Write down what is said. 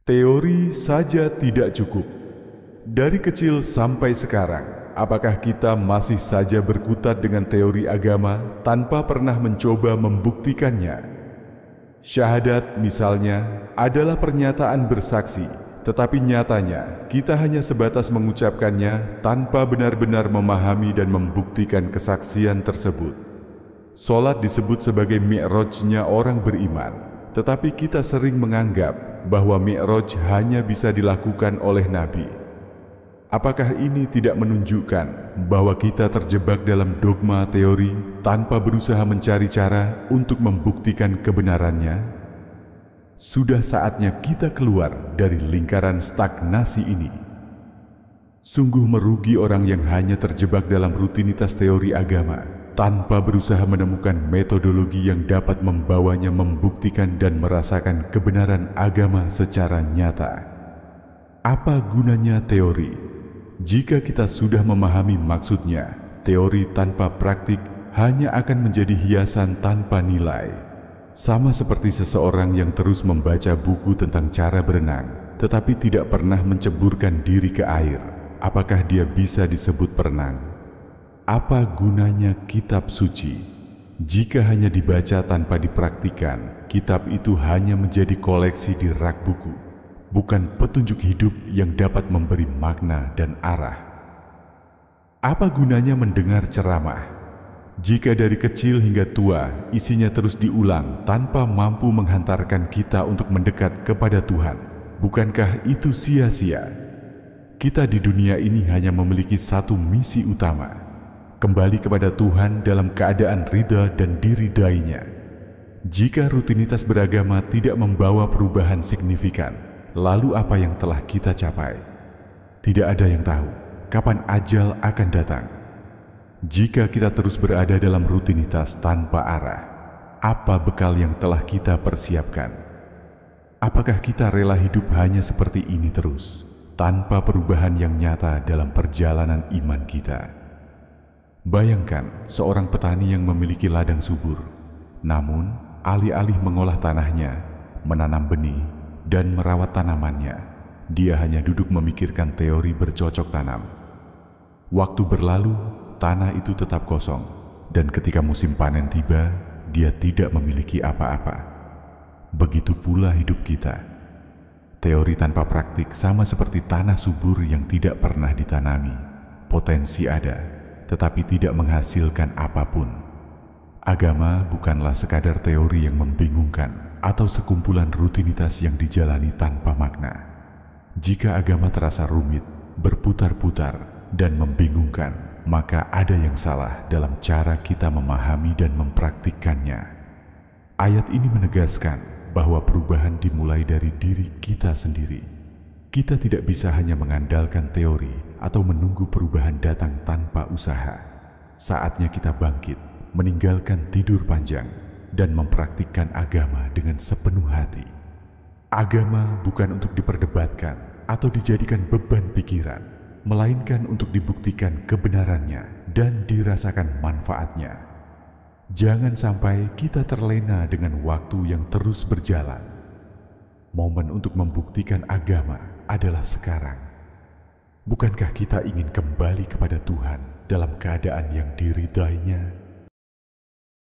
Teori saja tidak cukup. Dari kecil sampai sekarang, apakah kita masih saja berkutat dengan teori agama tanpa pernah mencoba membuktikannya? Syahadat misalnya adalah pernyataan bersaksi, tetapi nyatanya kita hanya sebatas mengucapkannya tanpa benar-benar memahami dan membuktikan kesaksian tersebut. Salat disebut sebagai mi'rajnya orang beriman. Tetapi kita sering menganggap bahwa mi'raj hanya bisa dilakukan oleh Nabi. Apakah ini tidak menunjukkan bahwa kita terjebak dalam dogma teori tanpa berusaha mencari cara untuk membuktikan kebenarannya? Sudah saatnya kita keluar dari lingkaran stagnasi ini. Sungguh merugi orang yang hanya terjebak dalam rutinitas teori agama tanpa berusaha menemukan metodologi yang dapat membawanya membuktikan dan merasakan kebenaran agama secara nyata. Apa gunanya teori? Jika kita sudah memahami maksudnya, teori tanpa praktik hanya akan menjadi hiasan tanpa nilai. Sama seperti seseorang yang terus membaca buku tentang cara berenang, tetapi tidak pernah menceburkan diri ke air. Apakah dia bisa disebut perenang? Apa gunanya kitab suci? Jika hanya dibaca tanpa dipraktikan, kitab itu hanya menjadi koleksi di rak buku, bukan petunjuk hidup yang dapat memberi makna dan arah. Apa gunanya mendengar ceramah? Jika dari kecil hingga tua, isinya terus diulang tanpa mampu menghantarkan kita untuk mendekat kepada Tuhan, bukankah itu sia-sia? Kita di dunia ini hanya memiliki satu misi utama, kembali kepada Tuhan dalam keadaan ridha dan diridainya. Jika rutinitas beragama tidak membawa perubahan signifikan, lalu apa yang telah kita capai? Tidak ada yang tahu kapan ajal akan datang. Jika kita terus berada dalam rutinitas tanpa arah, apa bekal yang telah kita persiapkan? Apakah kita rela hidup hanya seperti ini terus, tanpa perubahan yang nyata dalam perjalanan iman kita? Bayangkan seorang petani yang memiliki ladang subur, namun alih-alih mengolah tanahnya, menanam benih, dan merawat tanamannya, dia hanya duduk memikirkan teori bercocok tanam. Waktu berlalu, tanah itu tetap kosong, dan ketika musim panen tiba, dia tidak memiliki apa-apa. Begitu pula hidup kita. Teori tanpa praktik sama seperti tanah subur yang tidak pernah ditanami. Potensi ada, tetapi tidak menghasilkan apapun. Agama bukanlah sekadar teori yang membingungkan atau sekumpulan rutinitas yang dijalani tanpa makna. Jika agama terasa rumit, berputar-putar, dan membingungkan, maka ada yang salah dalam cara kita memahami dan mempraktikkannya. Ayat ini menegaskan bahwa perubahan dimulai dari diri kita sendiri. Kita tidak bisa hanya mengandalkan teori atau menunggu perubahan datang tanpa usaha. Saatnya kita bangkit, meninggalkan tidur panjang, dan mempraktikkan agama dengan sepenuh hati. Agama bukan untuk diperdebatkan atau dijadikan beban pikiran, melainkan untuk dibuktikan kebenarannya dan dirasakan manfaatnya. Jangan sampai kita terlena dengan waktu yang terus berjalan. Momen untuk membuktikan agama adalah sekarang. Bukankah kita ingin kembali kepada Tuhan dalam keadaan yang diridainya?